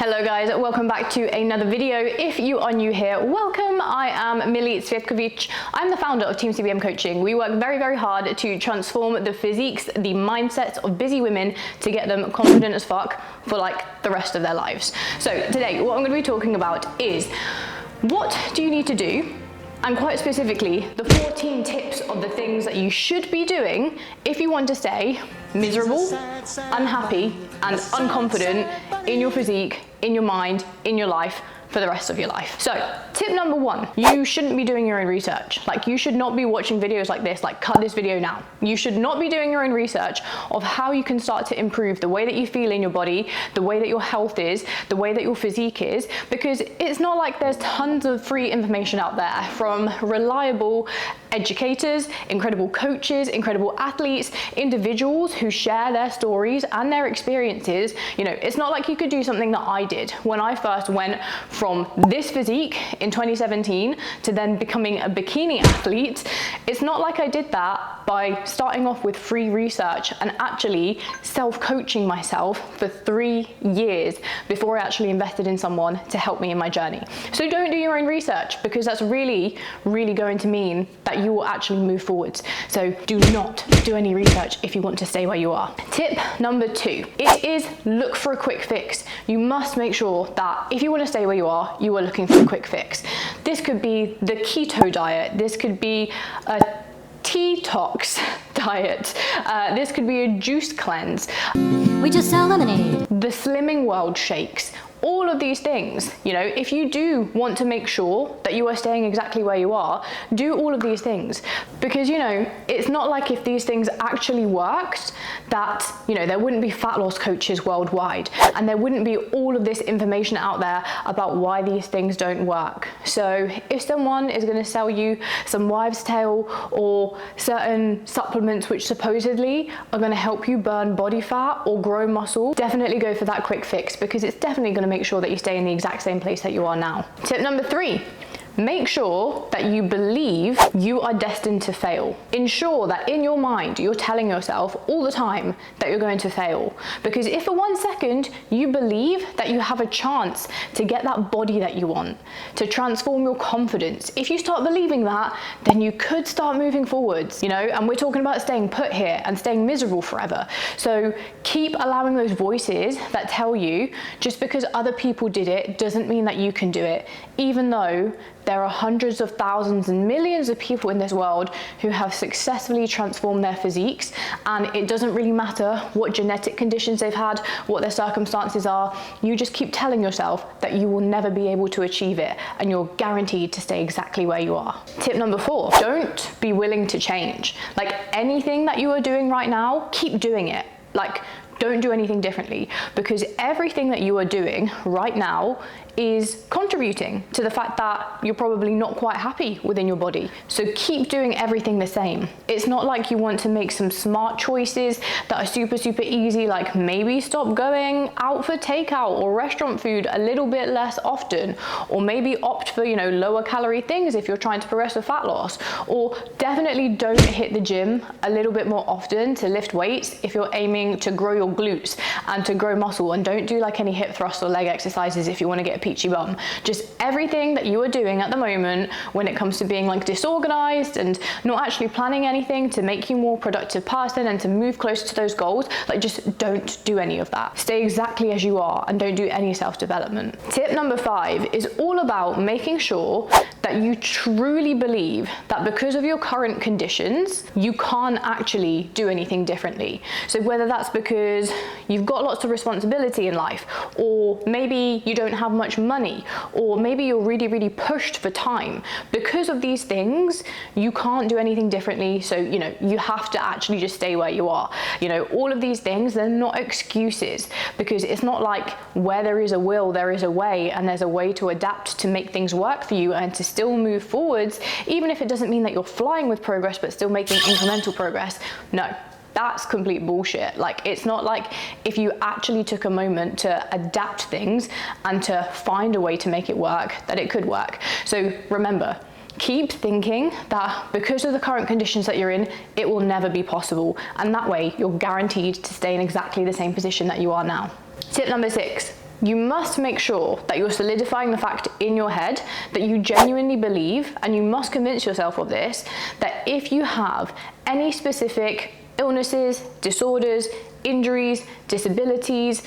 Hello guys, welcome back to another video. If you are new here, welcome. I am Millie Cvjetkovic. I'm the founder of Team CBM Coaching. We work very hard to transform the physiques, the mindsets of busy women to get them confident as fuck for like the rest of their lives. So today, what I'm going to be talking about is what do you need to do, and quite specifically, the 14 tips of the things that you should be doing if you want to stay miserable, unhappy, and unconfident in your physique, in your mind, in your life, for the rest of your life. So tip number one, you shouldn't be doing your own research. Like, you should not be watching videos like this, like cut this video now. You should not be doing your own research of how you can start to improve the way that you feel in your body, the way that your health is, the way that your physique is, because it's not like there's tons of free information out there from reliable educators, incredible coaches, incredible athletes, individuals who share their stories and their experiences. You know, it's not like you could do something that I did when I first went from this physique in 2017 to then becoming a bikini athlete. It's not like I did that by starting off with free research and actually self-coaching myself for 3 years before I actually invested in someone to help me in my journey. So don't do your own research, because that's really going to mean that you will actually move forwards. So do not do any research if you want to stay where you are. Tip number two, it is look for a quick fix. You must make sure that if you want to stay where you are looking for a quick fix. This could be the keto diet. This could be a detox diet. This could be a juice cleanse. We just sell lemonade. The Slimming World shakes. All of these things, you know, if you do want to make sure that you are staying exactly where you are, do all of these things. Because, you know, it's not like if these things actually worked that, you know, there wouldn't be fat loss coaches worldwide, and there wouldn't be all of this information out there about why these things don't work. So if someone is going to sell you some wives' tale or certain supplements which supposedly are going to help you burn body fat or grow muscle, definitely go for that quick fix, because it's definitely going to make sure that you stay in the exact same place that you are now. Tip number three, make sure that you believe you are destined to fail. Ensure that in your mind, you're telling yourself all the time that you're going to fail. Because if for 1 second you believe that you have a chance to get that body that you want, to transform your confidence, if you start believing that, then you could start moving forwards, you know, and we're talking about staying put here and staying miserable forever. So keep allowing those voices that tell you just because other people did it doesn't mean that you can do it, even though there are hundreds of thousands and millions of people in this world who have successfully transformed their physiques, and it doesn't really matter what genetic conditions they've had, what their circumstances are. You just keep telling yourself that you will never be able to achieve it, and you're guaranteed to stay exactly where you are. Tip number four, don't be willing to change. Like, anything that you are doing right now, keep doing it. Like, don't do anything differently, because everything that you are doing right now is contributing to the fact that you're probably not quite happy within your body. So keep doing everything the same. It's not like you want to make some smart choices that are super easy, like maybe stop going out for takeout or restaurant food a little bit less often, or maybe opt for, you know, lower calorie things if you're trying to progress with fat loss, or definitely don't hit the gym a little bit more often to lift weights if you're aiming to grow your glutes and to grow muscle, and don't do like any hip thrusts or leg exercises if you want to get a peachy bum. Just everything that you are doing at the moment when it comes to being like disorganized and not actually planning anything to make you more productive person and to move closer to those goals, like, just don't do any of that. Stay exactly as you are and don't do any self-development. Tip number five is all about making sure that you truly believe that because of your current conditions, you can't actually do anything differently. So whether that's because you've got lots of responsibility in life, or maybe you don't have much money, or maybe you're really pushed for time. Because of these things, you can't do anything differently. So, you know, you have to actually just stay where you are. You know, all of these things, they're not excuses, because it's not like where there is a will, there is a way, and there's a way to adapt to make things work for you and to still move forwards, even if it doesn't mean that you're flying with progress, but still making incremental progress. No. That's complete bullshit. Like, it's not like if you actually took a moment to adapt things and to find a way to make it work, that it could work. So remember, keep thinking that because of the current conditions that you're in, it will never be possible. And that way, you're guaranteed to stay in exactly the same position that you are now. Tip number 6, You must make sure that you're solidifying the fact in your head that you genuinely believe, and you must convince yourself of this, that if you have any specific illnesses, disorders, injuries, disabilities,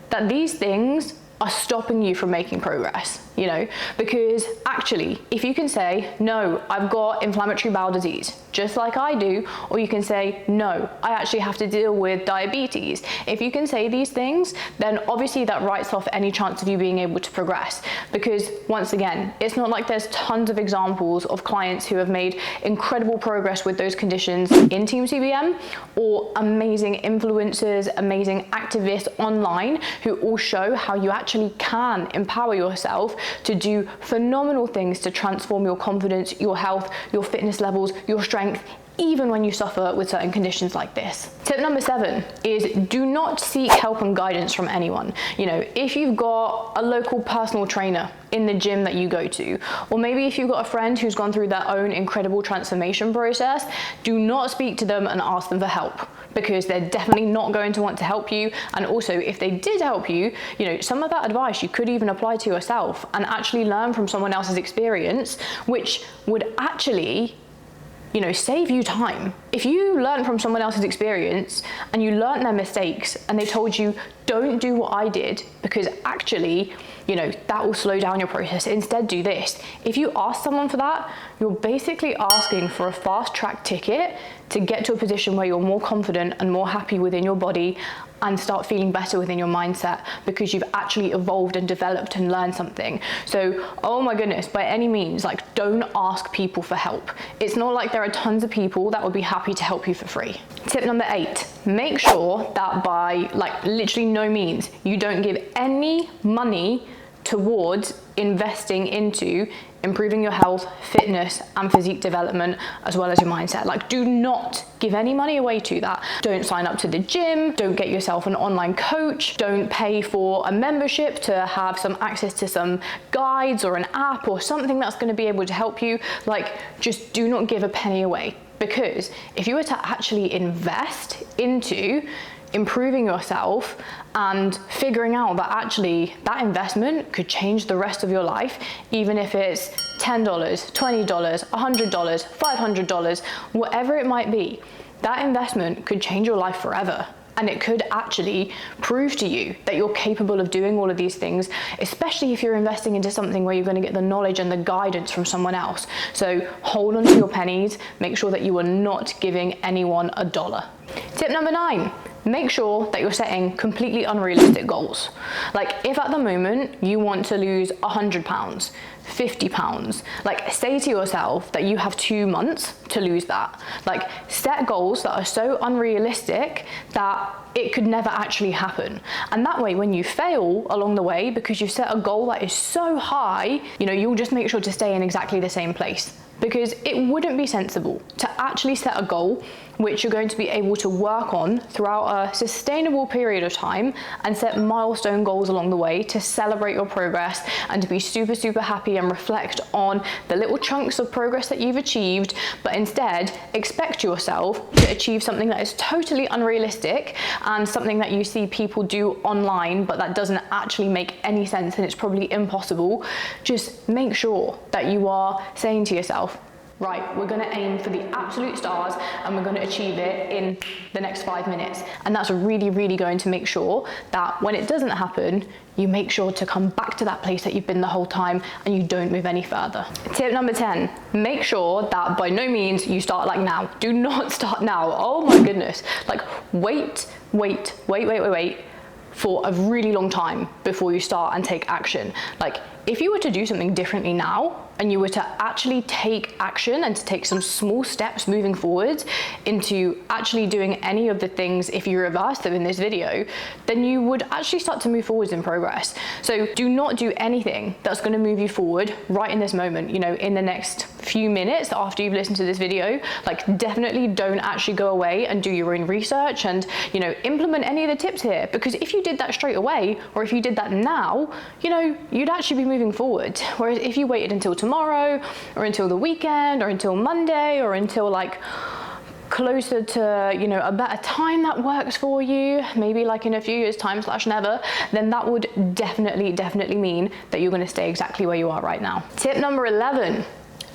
that these things are stopping you from making progress, you know? Because actually, if you can say, no, I've got inflammatory bowel disease, just like I do, or you can say, no, I actually have to deal with diabetes. If you can say these things, then obviously that writes off any chance of you being able to progress. Because once again, it's not like there's tons of examples of clients who have made incredible progress with those conditions in Team CBM, or amazing influencers, amazing activists online who all show how you actually can empower yourself to do phenomenal things to transform your confidence, your health, your fitness levels, your strength, even when you suffer with certain conditions like this. Tip number 7 is do not seek help and guidance from anyone. You know, if you've got a local personal trainer in the gym that you go to, or maybe if you've got a friend who's gone through their own incredible transformation process, do not speak to them and ask them for help, because they're definitely not going to want to help you. And also, if they did help you, you know, some of that advice you could even apply to yourself and actually learn from someone else's experience, which would actually, you know, save you time. If you learn from someone else's experience and you learn their mistakes and they told you, don't do what I did, because actually, you know, that will slow down your process. Instead, do this. If you ask someone for that, you're basically asking for a fast track ticket to get to a position where you're more confident and more happy within your body and start feeling better within your mindset, because you've actually evolved and developed and learned something. So, oh my goodness, by any means, like, don't ask people for help. It's not like there are tons of people that would be happy to help you for free. Tip number 8, make sure that by like literally no means, you don't give any money towards investing into improving your health, fitness, and physique development, as well as your mindset. Like, do not give any money away to that. Don't sign up to the gym, don't get yourself an online coach, don't pay for a membership to have some access to some guides or an app or something that's going to be able to help you. Like, just do not give a penny away, because if you were to actually invest into improving yourself and figuring out that actually that investment could change the rest of your life, even if it's $10, $20, $100, $500, whatever it might be, that investment could change your life forever. And it could actually prove to you that you're capable of doing all of these things, especially if you're investing into something where you're going to get the knowledge and the guidance from someone else. So hold on to your pennies, make sure that you are not giving anyone a dollar. Tip number 9, make sure that you're setting completely unrealistic goals. Like, if at the moment you want to lose 100 pounds, 50 pounds, like, say to yourself that you have 2 months to lose that. Like, set goals that are so unrealistic that it could never actually happen. And that way, when you fail along the way because you set a goal that is so high, you know, you'll just make sure to stay in exactly the same place. Because it wouldn't be sensible to actually set a goal which you're going to be able to work on throughout a sustainable period of time, and set milestone goals along the way to celebrate your progress and to be super, super happy and reflect on the little chunks of progress that you've achieved, but instead expect yourself to achieve something that is totally unrealistic and something that you see people do online, but that doesn't actually make any sense and it's probably impossible. Just make sure that you are saying to yourself, right, we're going to aim for the absolute stars and we're going to achieve it in the next 5 minutes. And that's really, really going to make sure that when it doesn't happen, you make sure to come back to that place that you've been the whole time and you don't move any further. Tip number 10, make sure that by no means you start like now. Do not start now. Oh my goodness. Like, wait for a really long time before you start and take action. Like, if you were to do something differently now and you were to actually take action and to take some small steps moving forward into actually doing any of the things, if you reverse them in this video, then you would actually start to move forwards in progress. So do not do anything that's going to move you forward right in this moment, you know, in the next few minutes after you've listened to this video. Like, definitely don't actually go away and do your own research and, you know, implement any of the tips here, because if you did that straight away, or if you did that now, you know, you'd actually be moving forward. Whereas if you waited until tomorrow or until the weekend or until Monday or until like closer to, you know, a better time that works for you, maybe like in a few years time / never, then that would definitely mean that you're going to stay exactly where you are right now. Tip number 11.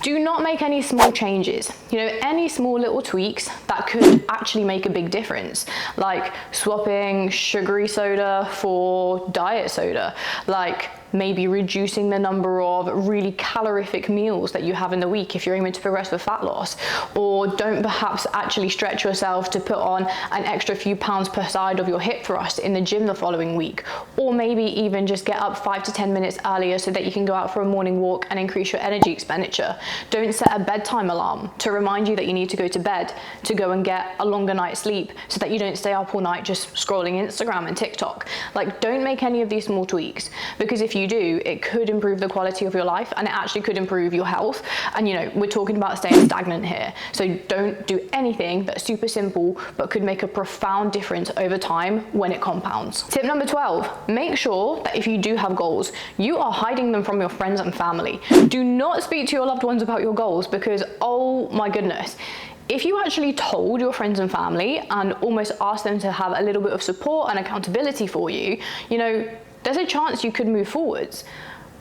Do not make any small changes. You know, any small little tweaks that could actually make a big difference, like swapping sugary soda for diet soda, like maybe reducing the number of really calorific meals that you have in the week if you're aiming to progress with fat loss, or don't perhaps actually stretch yourself to put on an extra few pounds per side of your hip thrust in the gym the following week, or maybe even just get up 5 to 10 minutes earlier so that you can go out for a morning walk and increase your energy expenditure. Don't set a bedtime alarm to remind you that you need to go to bed to go and get a longer night's sleep so that you don't stay up all night just scrolling Instagram and TikTok. Like, don't make any of these small tweaks, because if you do, it could improve the quality of your life, and it actually could improve your health. And you know, we're talking about staying stagnant here, so don't do anything that's super simple but could make a profound difference over time when it compounds. Tip number 12, make sure that if you do have goals, you are hiding them from your friends and family. Do not speak to your loved ones about your goals, because oh my goodness, if you actually told your friends and family and almost asked them to have a little bit of support and accountability for you, you know, there's a chance you could move forwards.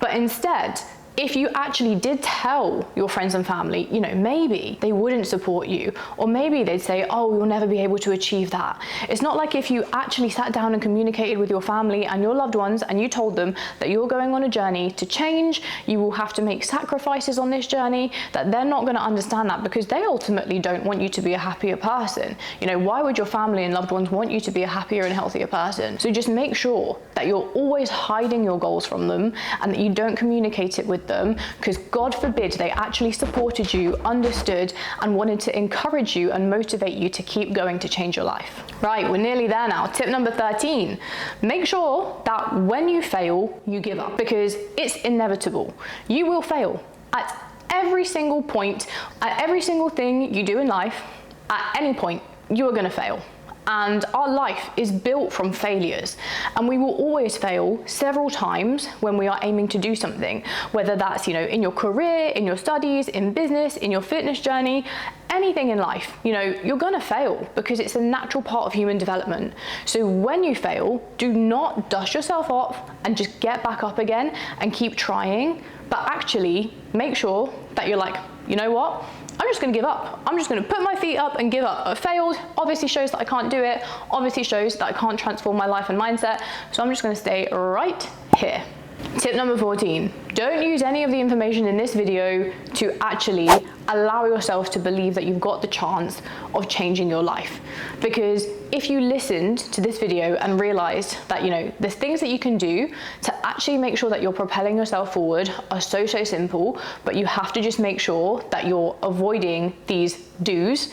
But instead, if you actually did tell your friends and family, you know, maybe they wouldn't support you, or maybe they'd say, oh, you'll never be able to achieve that. It's not like if you actually sat down and communicated with your family and your loved ones and you told them that you're going on a journey to change, you will have to make sacrifices on this journey, that they're not going to understand that, because they ultimately don't want you to be a happier person. You know, why would your family and loved ones want you to be a happier and healthier person? So just make sure that you're always hiding your goals from them and that you don't communicate it with them, because God forbid they actually supported you, understood, and wanted to encourage you and motivate you to keep going to change your life. Right, we're nearly there now. Tip number 13, make sure that when you fail, you give up, because it's inevitable. You will fail at every single point, at every single thing you do in life. At any point, you are going to fail. And our life is built from failures, and we will always fail several times when we are aiming to do something, whether that's, you know, in your career, in your studies, in business, in your fitness journey, anything in life. You know, you're gonna fail because it's a natural part of human development. So when you fail, do not dust yourself off and just get back up again and keep trying, but actually make sure that you're like, you know what? I'm just going to give up. I'm just going to put my feet up and give up. I failed, obviously shows that I can't do it, obviously shows that I can't transform my life and mindset, so I'm just going to stay right here. Tip number 14, don't use any of the information in this video to actually allow yourself to believe that you've got the chance of changing your life. Because if you listened to this video and realized that, you know, the things that you can do to actually make sure that you're propelling yourself forward are so simple, but you have to just make sure that you're avoiding these do's,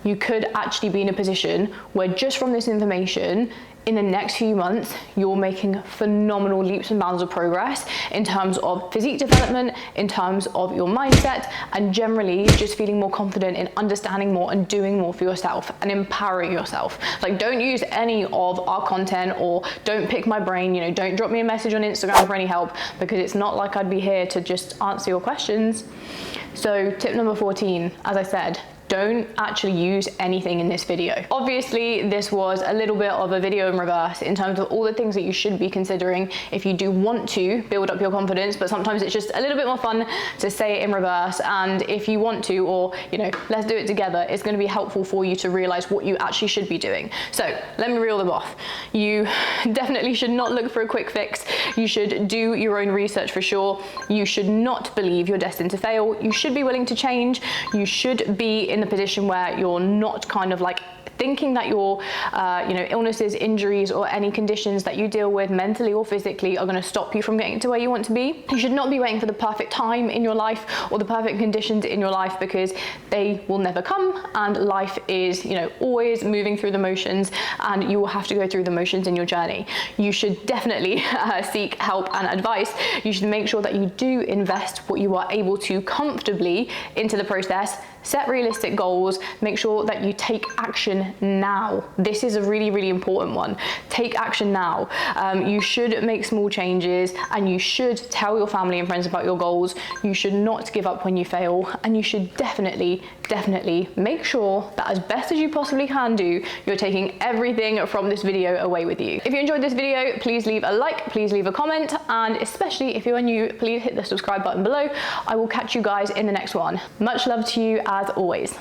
you could actually be in a position where just from this information, in the next few months, you're making phenomenal leaps and bounds of progress in terms of physique development, in terms of your mindset, and generally just feeling more confident in understanding more and doing more for yourself and empowering yourself. Like, don't use any of our content, or don't pick my brain, you know, don't drop me a message on Instagram for any help, because it's not like I'd be here to just answer your questions. So tip number 14, as I said, don't actually use anything in this video. Obviously, this was a little bit of a video in reverse in terms of all the things that you should be considering if you do want to build up your confidence, but sometimes it's just a little bit more fun to say it in reverse. And if you want to, or, you know, let's do it together, it's going to be helpful for you to realize what you actually should be doing. So let me reel them off. You definitely should not look for a quick fix. You should do your own research for sure. You should not believe you're destined to fail. You should be willing to change. You should be in the position where you're not kind of like thinking that your you know, illnesses, injuries, or any conditions that you deal with mentally or physically are going to stop you from getting to where you want to be. You should not be waiting for the perfect time in your life or the perfect conditions in your life, because they will never come, and life is, you know, always moving through the motions, and you will have to go through the motions in your journey. You should definitely seek help and advice. You should make sure that you do invest what you are able to comfortably into the process. Set realistic goals. Make sure that you take action now. This is a really, really important one. Take action now. You should make small changes, and you should tell your family and friends about your goals. You should not give up when you fail, and you should definitely make sure that as best as you possibly can do, you're taking everything from this video away with you. If you enjoyed this video, please leave a like, please leave a comment, and especially if you're new, please hit the subscribe button below. I will catch you guys in the next one. Much love to you as always.